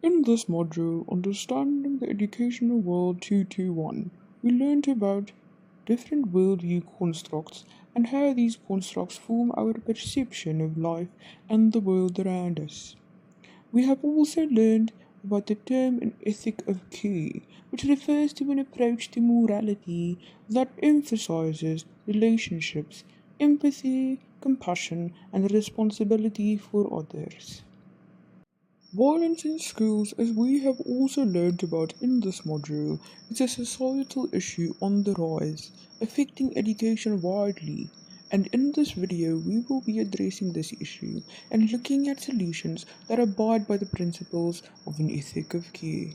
In this module, Understanding the Educational World 221, we learned about different worldview constructs and how these constructs form our perception of life and the world around us. We have also learned about the term an ethic of care, which refers to an approach to morality that emphasizes relationships, empathy, compassion, and responsibility for others. Violence in schools, as we have also learned about in this module, is a societal issue on the rise, affecting education widely. And in this video, we will be addressing this issue and looking at solutions that abide by the principles of an ethic of care.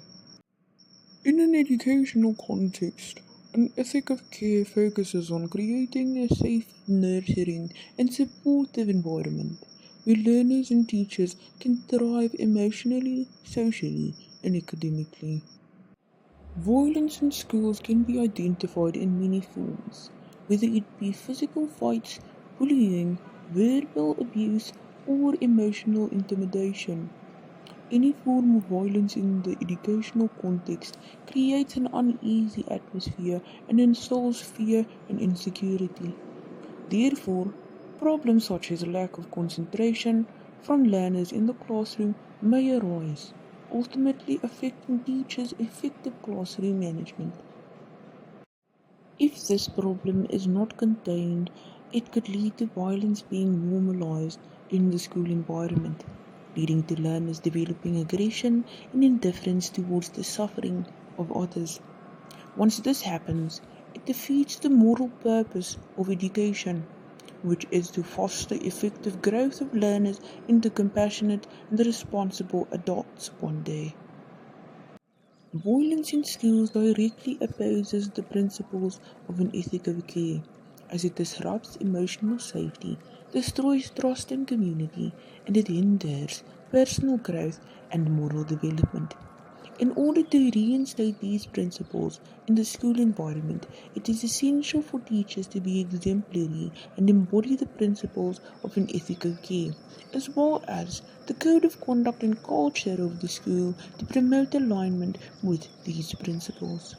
In an educational context, an ethic of care focuses on creating a safe, nurturing, and supportive environment where learners and teachers can thrive emotionally, socially, and academically. Violence in schools can be identified in many forms, whether it be physical fights, bullying, verbal abuse, or emotional intimidation. Any form of violence in the educational context creates an uneasy atmosphere and instills fear and insecurity. Therefore, problems such as lack of concentration from learners in the classroom may arise, ultimately affecting teachers' effective classroom management. If this problem is not contained, it could lead to violence being normalized in the school environment, leading to learners developing aggression and indifference towards the suffering of others. Once this happens, it defeats the moral purpose of education, which is to foster effective growth of learners into compassionate and responsible adults one day. Violence in schools directly opposes the principles of an ethic of care, as it disrupts emotional safety, destroys trust in community, and it hinders personal growth and moral development. In order to reinstate these principles in the school environment, it is essential for teachers to be exemplary and embody the principles of an ethic of care, as well as the code of conduct and culture of the school to promote alignment with these principles.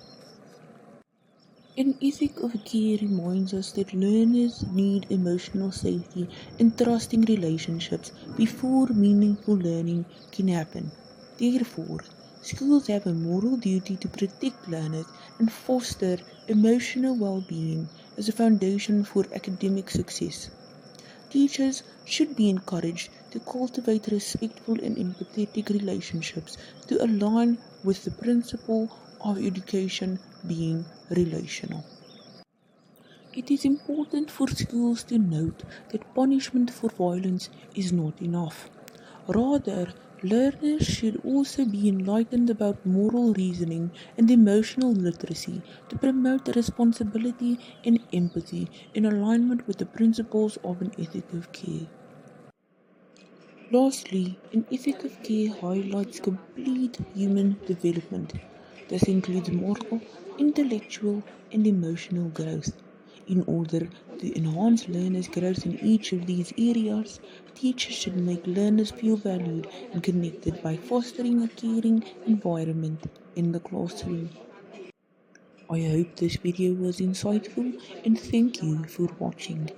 An ethic of care reminds us that learners need emotional safety and trusting relationships before meaningful learning can happen. Therefore, schools have a moral duty to protect learners and foster emotional well-being as a foundation for academic success. Teachers should be encouraged to cultivate respectful and empathetic relationships to align with the principle of education being relational. It is important for schools to note that punishment for violence is not enough. Rather, learners should also be enlightened about moral reasoning and emotional literacy to promote responsibility and empathy in alignment with the principles of an ethic of care. Lastly, an ethic of care highlights complete human development. This includes moral, intellectual, and emotional growth. In order to enhance learners' growth in each of these areas, teachers should make learners feel valued and connected by fostering a caring environment in the classroom. I hope this video was insightful and thank you for watching.